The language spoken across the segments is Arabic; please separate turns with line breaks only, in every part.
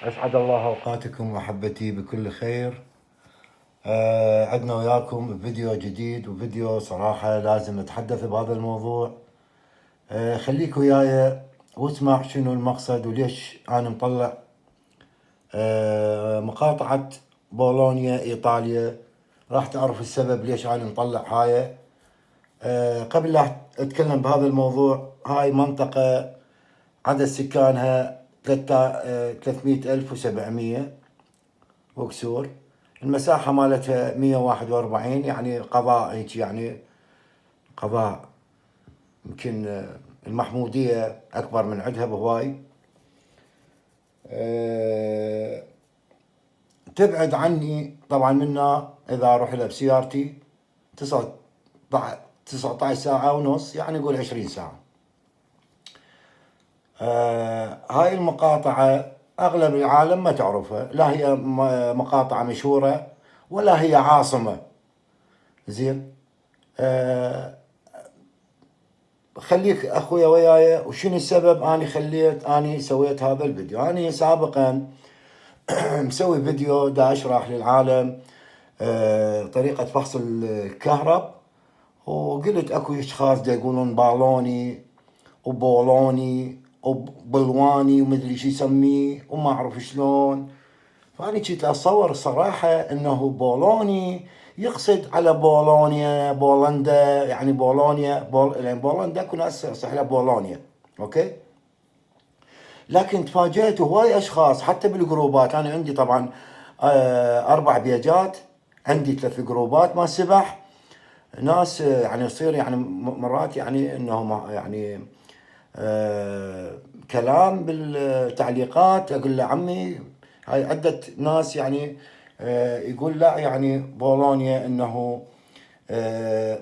أسعد الله أوقاتكم وأحبتي بكل خير. عدنا وياكم فيديو جديد وفيديو صراحة لازم نتحدث بهذا الموضوع. خليك وياي واسمع شنو المقصد وليش أنا مطلع مقاطعة بولونيا إيطاليا. راح تعرف السبب ليش أنا مطلع هاي. قبل لا أتكلم بهذا الموضوع، هاي منطقة عدد سكانها 300,700 وكسور. المساحة مالتها 141، يعني قضاء هيك، يعني قضاء يمكن المحمودية أكبر من عندها بهواي. تبعد عني طبعا منا إذا أروح لها بسيارتي 19 ساعة ونص، يعني نقول 20 ساعة. هاي المقاطعة أغلب العالم ما تعرفها، لا هي مقاطعة مشهورة ولا هي عاصمة. زين. خليك أخويا وياي. وشنو السبب أني سويت هذا الفيديو؟ أنا سابقا مسوي فيديو دا أشرح للعالم طريقة فحص الكهرب، وقلت أكو أشخاص دا يقولون بالوني وبولوني وبلواني ومدري شو يسميه وما أعرف شلون. فأنا كنت أتصور الصراحة أنه بولوني يقصد على بولونيا بولندا، يعني بولونيا يعني بولندا كنا صح لها بولونيا. أوكي. لكن تفاجأت هواي أشخاص حتى بالجروبات. أنا عندي طبعا 4 بيجات، عندي 3 جروبات ما سبح ناس، يعني يصير يعني مرات يعني انهم يعني كلام بالتعليقات اقول له عمي هاي عدة ناس يعني يقول لا يعني بولونيا انه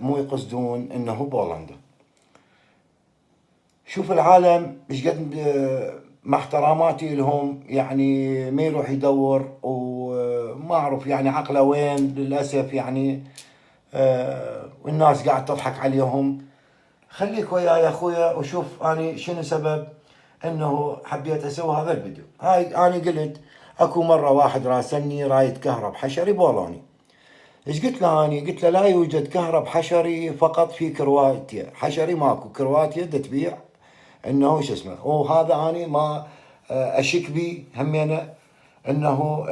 مو يقصدون انه بولندا. شوف العالم ايش قد مع احتراماتي لهم يعني ما يروح يدور وما اعرف يعني عقله وين للاسف يعني. والناس قاعد تضحك عليهم. خليك وياي يا اخويا وشوف اني شنو سبب انه حبيت اسوي هذا الفيديو. هاي انا قلت اكو مره واحد راسلني رايد كهرب حشري بولوني. ايش قلت له؟ اني قلت له لا يوجد كهرب حشري فقط في كرواتيا، حشري ماكو. كرواتيا تبيع انه شو اسمه، وهذا اني ما اشك بي همينه انه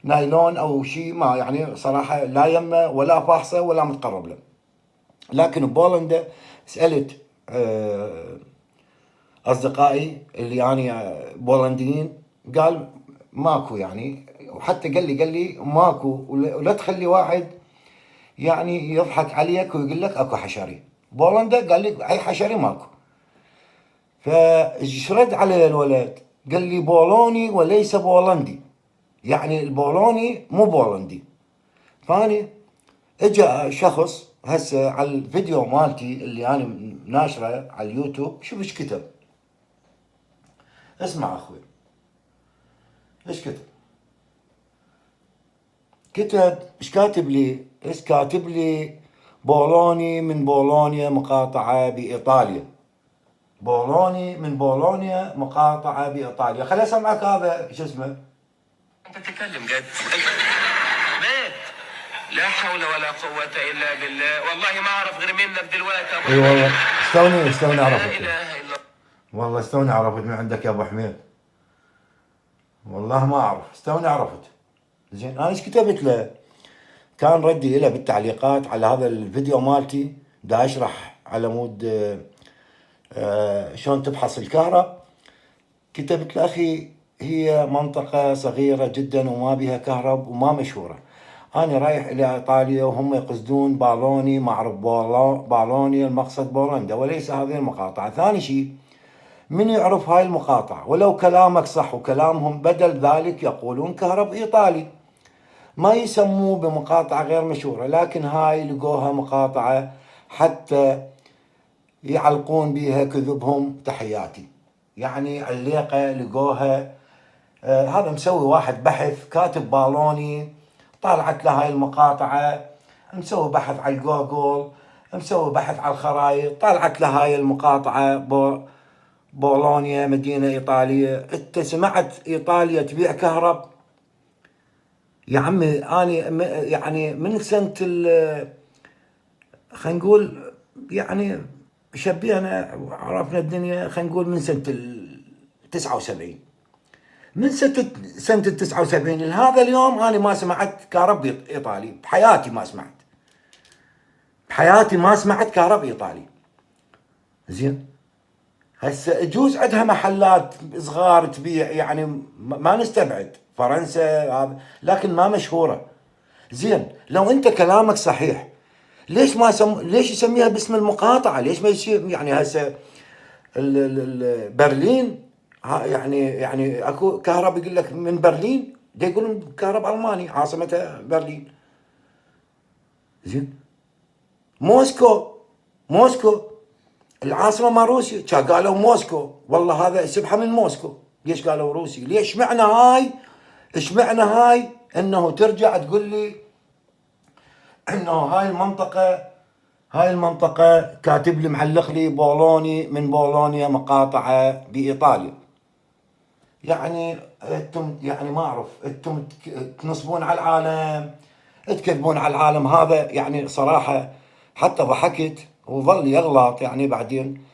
نايلون او شيء، ما يعني صراحه لا يمه ولا فاحصه ولا متقرب له. لكن ببولندا سالت اصدقائي اللي يعني بولنديين، قال ماكو يعني. وحتى قال لي ماكو، ولا تخلي واحد يعني يضحك عليك ويقول لك اكو حشري بولندا. قال لي اي حشري ماكو. فايش رد علي الولد؟ قال لي بولوني وليس بولندي، يعني البولوني مو بولندي. فاني اجى شخص هسه على الفيديو مالتي اللي انا ناشره على اليوتيوب، شوف ايش كتب. اسمع اخوي ايش كتب. كتب ايش كاتب لي؟ ايش كاتب لي؟ بولوني من بولونيا مقاطعة بإيطاليا. بولوني من بولونيا مقاطعة بإيطاليا. خليني اسمعك هذا شو اسمه.
انت تتكلم جد؟ مات. لا حول ولا قوة إلا بالله. والله ما أعرف غير منك دلوقتي أبو
اي والله
حميد.
استوني
لا
عرفت.
إله إلا
والله استوني عرفت من عندك يا ابو حميد. والله ما اعرف، استوني عرفت. زين انا ايش كتبت له؟ كان ردي له بالتعليقات على هذا الفيديو مالتي دا اشرح على مود شلون تبحث الكهرب. كتبت له اخي هي منطقة صغيرة جدا وما بها كهرب وما مشهورة. انا رايح الى ايطاليا وهم يقصدون بالوني، ما اعرف بالوني المقصد بولندا وليس هذه المقاطعة. ثاني شيء، من يعرف هاي المقاطعة؟ ولو كلامك صح وكلامهم، بدل ذلك يقولون كهرب ايطالي، ما يسموه بمقاطعة غير مشهورة. لكن هاي لقوها مقاطعة حتى يعلقون بيها كذبهم. تحياتي يعني عليقة لقوها. هذا مسوي واحد بحث كاتب بالوني، طالعت له هاي المقاطعة. مسوي بحث على جوجل، مسوي بحث على الخرائط، طالعت له هاي المقاطعة بولونيا مدينة إيطالية. أنت سمعت إيطاليا تبيع كهرب؟ يا عمي أنا يعني من سنة خلينا نقول يعني شبينا وعرفنا الدنيا، خلينا نقول من سنة 79. من سنة 79 لهذا اليوم أنا ما سمعت كهرب إيطالي بحياتي، ما سمعت بحياتي، ما سمعت كهرب إيطالي. زين هسه يجوز عندها محلات صغار تبيع، يعني ما نستبعد فرنسا، لكن ما مشهورة. زين لو انت كلامك صحيح، ليش ما ليش يسميها باسم المقاطعة؟ ليش ما يصير يعني هسه برلين يعني اكو كهرب يقول لك من برلين، دا يقولون كهرب الماني عاصمتها برلين. زين موسكو العاصمة مال روسيا، كان قالوا موسكو، والله هذا سبحة من موسكو، ليش قالوا روسي؟ ليش اشمعنى هاي انه ترجع تقول لي انه هاي المنطقة كاتب لي معلق لي بولوني من بولونيا مقاطعة بإيطاليا. يعني انتم يعني ما اعرف، انتم تنصبون على العالم، تكذبون على العالم. هذا يعني صراحة حتى ضحكت وظل يغلط يعني بعدين.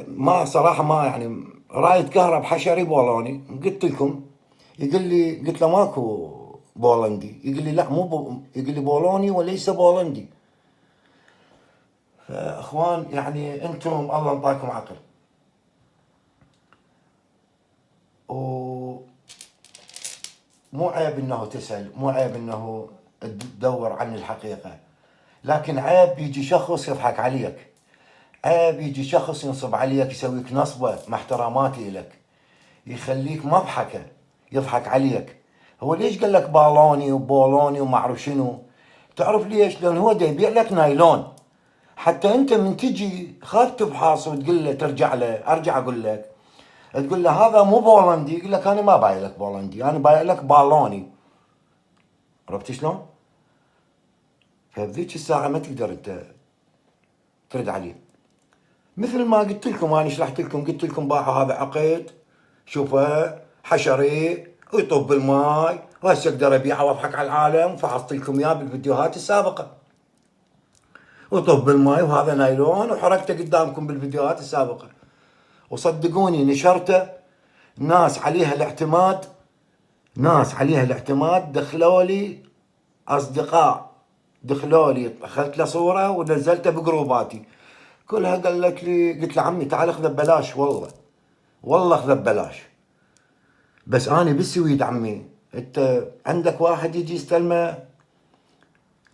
ما صراحة ما يعني رايد كهرب حشري بولوني. قلت لكم، يقول لي، قلت له ماكو بولندي، يقول لي لا مو يقول لي بولوني وليس بولندي. اخوان يعني انتم الله انطاكم عقل، ومو عيب انه تسأل، مو عيب انه تدور عن الحقيقة، لكن عيب يجي شخص يضحك عليك، عيب يجي شخص ينصب عليك، يسويك نصبة مع احتراماتي لك، يخليك مضحكة، يضحك عليك. هو ليش قال لك بالوني وبولوني وما اعرف شنو؟ تعرف ليش؟ لان هو دا يبيع لك نايلون. حتى انت من تجي خاف تفحص وتقول له، ترجع له، ارجع اقول لك، تقول له هذا مو بولندي، يقول لك انا ما بايع لك بولندي، انا بايع لك بالوني. عرفت شلون؟ فبذيك الساعة ما تقدر انت ترد عليه. مثل ما قلت لكم، انا شرحت لكم، قلت لكم باعوا هذا عقد، شوفه حشري ويطب بالماي، وهسه اقدر ابيعه واضحك على العالم، فحصت لكم اياه بالفيديوهات السابقه. ويطب بالماي وهذا نايلون، وحركته قدامكم بالفيديوهات السابقه، وصدقوني نشرته. ناس عليها الاعتماد دخلوا لي اصدقاء، دخلوا لي، اخذت له صوره ونزلته بجروباتي كلها. قال لك لي، قلت له عمي تعال اخذه ببلاش، والله اخذه ببلاش، بس انا بالسويد عمي، انت عندك واحد يجي يستلمه،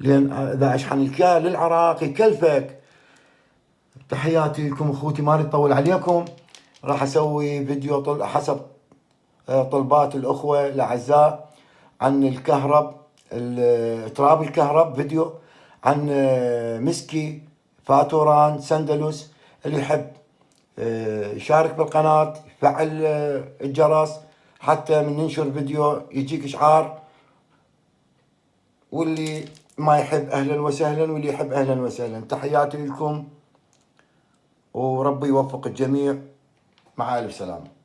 لان اذا اشحن لك اياه للعراق يكلفك. تحياتي لكم اخوتي، ما اريد اطول عليكم. راح اسوي فيديو حسب طلبات الاخوه الاعزاء عن الكهرب، تراب الكهرب، فيديو عن مسكي، فاتوران، سندلوس. اللي يحب يشارك بالقناة، يفعل الجرس حتى من ننشر فيديو يجيك إشعار. واللي ما يحب أهلا وسهلا، واللي يحب أهلا وسهلا. تحياتي لكم وربي يوفق الجميع. مع ألف سلامة.